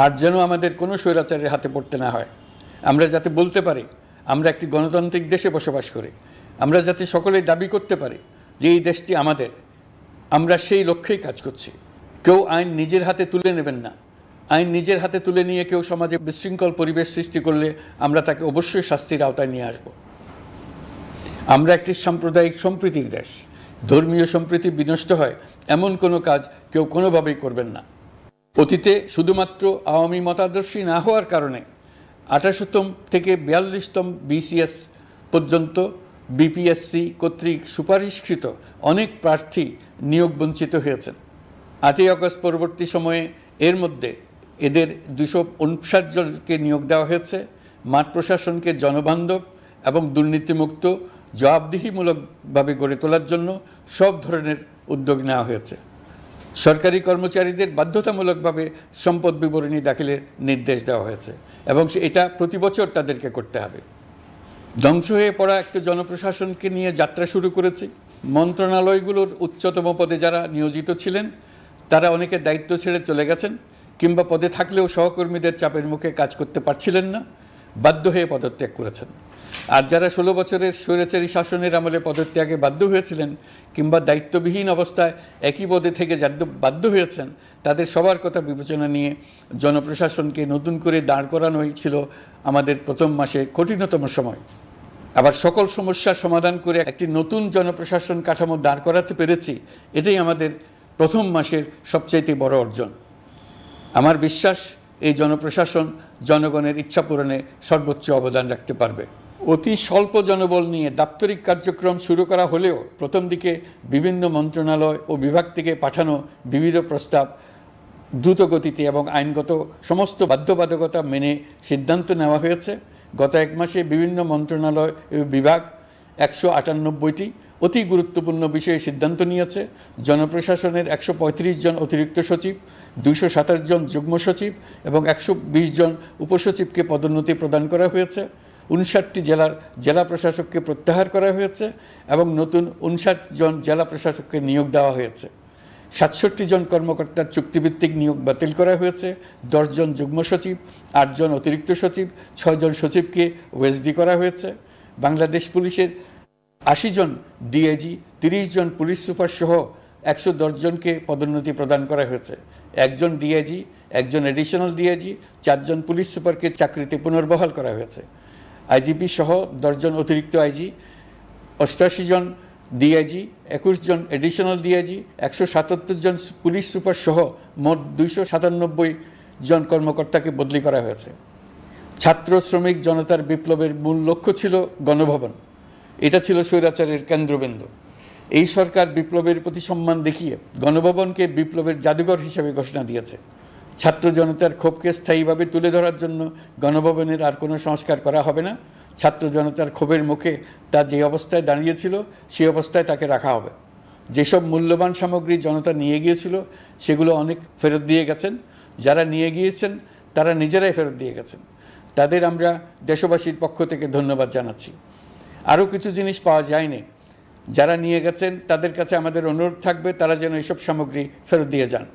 আর যেন আমাদের কোনো স্বৈরাচারের হাতে পড়তে না হয়। আমরা যাতে বলতে পারি আমরা একটি গণতান্ত্রিক দেশে বসবাস করি, আমরা যাতে সকলেই দাবি করতে পারি যে এই দেশটি আমাদের, আমরা সেই লক্ষ্যেই কাজ করছি। কেউ আইন নিজের হাতে তুলে নেবেন না। আইন নিজের হাতে তুলে নিয়ে কেউ সমাজে বিশৃঙ্খল পরিবেশ সৃষ্টি করলে আমরা তাকে অবশ্যই শাস্তির আওতায় নিয়ে আসব। আমরা একটি সাম্প্রদায়িক সম্প্রীতির দেশ। ধর্মীয় সম্প্রীতি বিনষ্ট হয় এমন কোনো কাজ কেউ কোনোভাবেই করবেন না। অতীতে শুধুমাত্র আওয়ামী মতাদর্শী না হওয়ার কারণে 18তম থেকে 42তম BCS পর্যন্ত BPSC কর্তৃক সুপারিশকৃত অনেক প্রার্থী নিয়োগ বঞ্চিত হয়েছেন। 8ই আগস্ট পরবর্তী সময়ে এর মধ্যে এদের 259 জনকে নিয়োগ দেওয়া হয়েছে। মাঠ প্রশাসনকে জনবান্ধব এবং দুর্নীতিমুক্ত জবাবদিহিমূলকভাবে গড়ে তোলার জন্য সব ধরনের উদ্যোগ নেওয়া হয়েছে। সরকারি কর্মচারীদের বাধ্যতামূলকভাবে সম্পদ বিবরণী দাখিলের নির্দেশ দেওয়া হয়েছে এবং এটা প্রতি বছর তাদেরকে করতে হবে। ধ্বংস হয়ে পড়া একটা জনপ্রশাসনকে নিয়ে যাত্রা শুরু করেছি। মন্ত্রণালয়গুলোর উচ্চতম পদে যারা নিয়োজিত ছিলেন তারা অনেকে দায়িত্ব ছেড়ে চলে গেছেন, কিংবা পদে থাকলেও সহকর্মীদের চাপের মুখে কাজ করতে পারছিলেন না, বাধ্য হয়ে পদত্যাগ করেছেন। আর যারা 16 বছরের স্বৈরাচারী শাসনের আমলে পদত্যাগে বাধ্য হয়েছিলেন কিংবা দায়িত্ববিহীন অবস্থায় একই পদে থেকে বাধ্য হয়েছেন, তাদের সবার কথা বিবেচনা নিয়ে জনপ্রশাসনকে নতুন করে দাঁড় করানোই ছিল আমাদের প্রথম মাসে কঠিনতম সময়। আবার সকল সমস্যার সমাধান করে একটি নতুন জনপ্রশাসন কাঠামো দাঁড় করাতে পেরেছি, এটাই আমাদের প্রথম মাসের সবচাইতে বড় অর্জন। আমার বিশ্বাস এই জনপ্রশাসন জনগণের ইচ্ছা পূরণে সর্বোচ্চ অবদান রাখতে পারবে। অতি স্বল্প জনবল নিয়ে দাপ্তরিক কার্যক্রম শুরু করা হলেও প্রথম দিকে বিভিন্ন মন্ত্রণালয় ও বিভাগ থেকে পাঠানো বিবিধ প্রস্তাব দ্রুত গতিতে এবং আইনগত সমস্ত বাধ্যবাধকতা মেনে সিদ্ধান্ত নেওয়া হয়েছে। গত 1 মাসে বিভিন্ন মন্ত্রণালয় ও বিভাগ 198টি অতি গুরুত্বপূর্ণ বিষয়ে সিদ্ধান্ত নিয়েছে। জনপ্রশাসনের 135 জন অতিরিক্ত সচিব, 227 জন যুগ্ম সচিব এবং 120 জন উপসচিবকে পদোন্নতি প্রদান করা হয়েছে। 59টি জেলার জেলা প্রশাসককে প্রত্যাহার করা হয়েছে এবং নতুন 59 জন জেলা প্রশাসককে নিয়োগ দেওয়া হয়েছে। 67 জন কর্মকর্তার চুক্তিভিত্তিক নিয়োগ বাতিল করা হয়েছে। 10 জন যুগ্ম সচিব, 8 জন অতিরিক্ত সচিব, 6 জন সচিবকে ওএসডি করা হয়েছে। বাংলাদেশ পুলিশের 80 জন ডিআইজি, 30 জন পুলিশ সুপার সহ 110 জনকে পদোন্নতি প্রদান করা হয়েছে। 1 জন ডিআইজি, 1 জন এডিশনাল ডিআইজি, 4 জন পুলিশ সুপারকে চাকরিতে পুনর্বহাল করা হয়েছে। আইজিপি সহ 10 জন অতিরিক্ত আইজি, 88 জন ডিআইজি, 21 জন এডিশনাল ডিআইজি, 177 জন পুলিশ সুপার সহ মোট 297 জন কর্মকর্তাকে বদলি করা হয়েছে। ছাত্র শ্রমিক জনতার বিপ্লবের মূল লক্ষ্য ছিল গণভবন। এটা ছিল স্বৈরাচারের কেন্দ্রবিন্দু। এই সরকার বিপ্লবের প্রতি সম্মান দেখিয়ে গণভবনকে বিপ্লবের জাদুঘর হিসেবে ঘোষণা দিয়েছে। ছাত্র জনতার ক্ষোভকে স্থায়ীভাবে তুলে ধরার জন্য গণভবনের আর কোনো সংস্কার করা হবে না। ছাত্র জনতার ক্ষোভের মুখে তা যে অবস্থায় দাঁড়িয়েছিল সেই অবস্থায় তাকে রাখা হবে। যেসব মূল্যবান সামগ্রী জনতা নিয়ে গিয়েছিল সেগুলো অনেক ফেরত দিয়ে গেছেন। যারা নিয়ে গিয়েছেন তারা নিজেরাই ফেরত দিয়ে গেছেন। তাদের আমরা দেশবাসীর পক্ষ থেকে ধন্যবাদ জানাচ্ছি। আরও কিছু জিনিস পাওয়া যায়নি। যারা নিয়ে গেছেন তাদের কাছে আমাদের অনুরোধ থাকবে তারা যেন এইসব সামগ্রী ফেরত দিয়ে যান।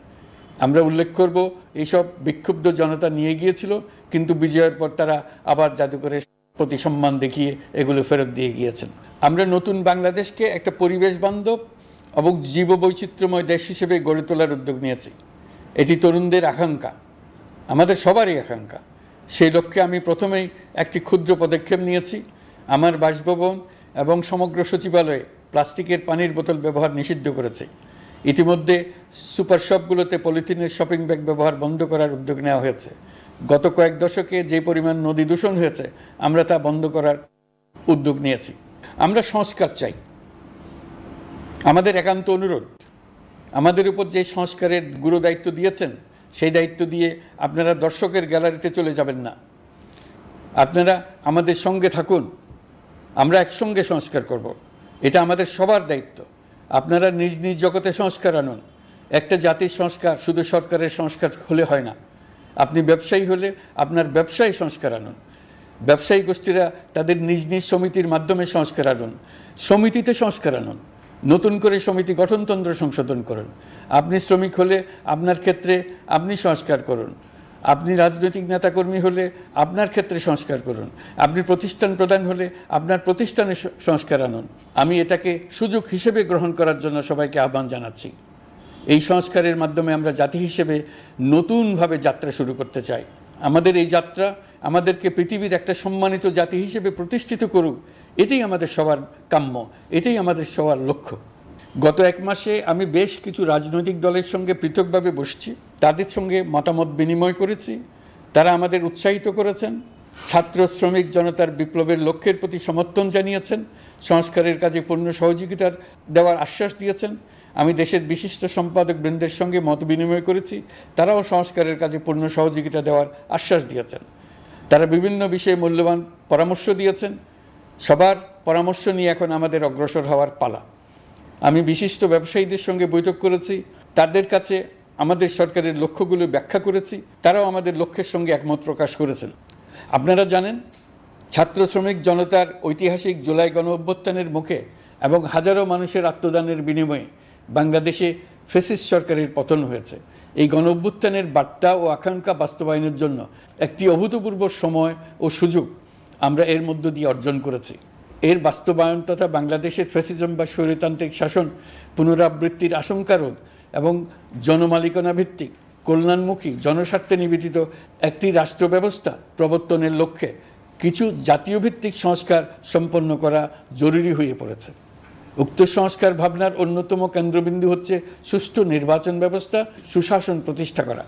আমরা উল্লেখ করব এইসব বিক্ষুব্ধ জনতা নিয়ে গিয়েছিল, কিন্তু বিজয়ের পর তারা আবার জাদুঘরের প্রতি সম্মান দেখিয়ে এগুলো ফেরত দিয়ে গিয়েছেন। আমরা নতুন বাংলাদেশকে একটা পরিবেশ বান্ধব এবং জীববৈচিত্র্যময় দেশ হিসেবে গড়ে তোলার উদ্যোগ নিয়েছি। এটি তরুণদের আকাঙ্ক্ষা, আমাদের সবারই আকাঙ্ক্ষা। সেই লক্ষ্যে আমি প্রথমেই একটি ক্ষুদ্র পদক্ষেপ নিয়েছি। আমার বাসভবন এবং সমগ্র সচিবালয়ে প্লাস্টিকের পানির বোতল ব্যবহার নিষিদ্ধ করেছে। ইতিমধ্যে সুপার শপগুলোতে পলিথিনের শপিং ব্যাগ ব্যবহার বন্ধ করার উদ্যোগ নেওয়া হয়েছে। গত কয়েক দশকে যে পরিমাণ নদী দূষণ হয়েছে আমরা তা বন্ধ করার উদ্যোগ নিয়েছি। আমরা সংস্কার চাই। আমাদের একান্ত অনুরোধ, আমাদের উপর যে সংস্কারের গুরু দায়িত্ব দিয়েছেন সেই দায়িত্ব দিয়ে আপনারা দর্শকের গ্যালারিতে চলে যাবেন না। আপনারা আমাদের সঙ্গে থাকুন, আমরা একসঙ্গে সংস্কার করব। এটা আমাদের সবার দায়িত্ব। আপনারা নিজ নিজ জগতে সংস্কার আনুন। একটা জাতির সংস্কার শুধু সরকারের সংস্কার হলে হয় না। আপনি ব্যবসায়ী হলে আপনার ব্যবসায়ী সংস্কার আনুন। ব্যবসায়ী গোষ্ঠীরা তাদের নিজ নিজ সমিতির মাধ্যমে সংস্কার আনুন। সমিতিতে সংস্কার আনুন। নতুন করে সমিতি গঠনতন্ত্র সংশোধন করুন। আপনি শ্রমিক হলে আপনার ক্ষেত্রে আপনি সংস্কার করুন। আপনি রাজনৈতিক নেতাকর্মী হলে আপনার ক্ষেত্রে সংস্কার করুন, আপনি প্রতিষ্ঠান প্রধান হলে আপনার প্রতিষ্ঠানে সংস্কার আনুন। আমি এটাকে সুযোগ হিসেবে গ্রহণ করার জন্য সবাইকে আহ্বান জানাচ্ছি। এই সংস্কারের মাধ্যমে আমরা জাতি হিসেবে নতুনভাবে যাত্রা শুরু করতে চাই। আমাদের এই যাত্রা আমাদেরকে পৃথিবীর একটা সম্মানিত জাতি হিসেবে প্রতিষ্ঠিত করুক, এটাই আমাদের সবার কাম্য, এটাই আমাদের সবার লক্ষ্য। গত এক মাসে আমি বেশ কিছু রাজনৈতিক দলের সঙ্গে পৃথকভাবে বসছি, তাদের সঙ্গে মতামত বিনিময় করেছি। তারা আমাদের উৎসাহিত করেছেন, ছাত্র শ্রমিক জনতার বিপ্লবের লক্ষ্যের প্রতি সমর্থন জানিয়েছেন, সংস্কারের কাজে পূর্ণ সহযোগিতার দেওয়ার আশ্বাস দিয়েছেন। আমি দেশের বিশিষ্ট সম্পাদক বৃন্দের সঙ্গে মত বিনিময় করেছি, তারাও সংস্কারের কাজে পূর্ণ সহযোগিতা দেওয়ার আশ্বাস দিয়েছেন। তারা বিভিন্ন বিষয়ে মূল্যবান পরামর্শ দিয়েছেন। সবার পরামর্শ নিয়ে এখন আমাদের অগ্রসর হওয়ার পালা। আমি বিশিষ্ট ব্যবসায়ীদের সঙ্গে বৈঠক করেছি, তাদের কাছে আমাদের সরকারের লক্ষ্যগুলো ব্যাখ্যা করেছি, তারাও আমাদের লক্ষ্যের সঙ্গে একমত প্রকাশ করেছেন। আপনারা জানেন, ছাত্র শ্রমিক জনতার ঐতিহাসিক জুলাই গণ অভ্যুত্থানের মুখে এবং হাজারো মানুষের আত্মদানের বিনিময়ে বাংলাদেশে ফ্যাসিস্ট সরকারের পতন হয়েছে। এই গণ অভ্যুত্থানের বার্তা ও আকাঙ্ক্ষা বাস্তবায়নের জন্য একটি অভূতপূর্ব সময় ও সুযোগ আমরা এর মধ্য দিয়ে অর্জন করেছি। এর বাস্তবায়ন তথা বাংলাদেশের ফ্যাসিজম বা স্বৈরতান্ত্রিক শাসন পুনরাবৃত্তির আশঙ্কা রোধ এবং জনমালিকানা ভিত্তিক কল্যাণমুখী জনস্বার্থে নিবেদিত একটি রাষ্ট্র ব্যবস্থা প্রবর্তনের লক্ষ্যে কিছু জাতীয় ভিত্তিক সংস্কার সম্পন্ন করা জরুরি হয়ে পড়েছে। উক্ত সংস্কার ভাবনার অন্যতম কেন্দ্রবিন্দু হচ্ছে সুষ্ঠু নির্বাচন ব্যবস্থা, সুশাসন প্রতিষ্ঠা করা।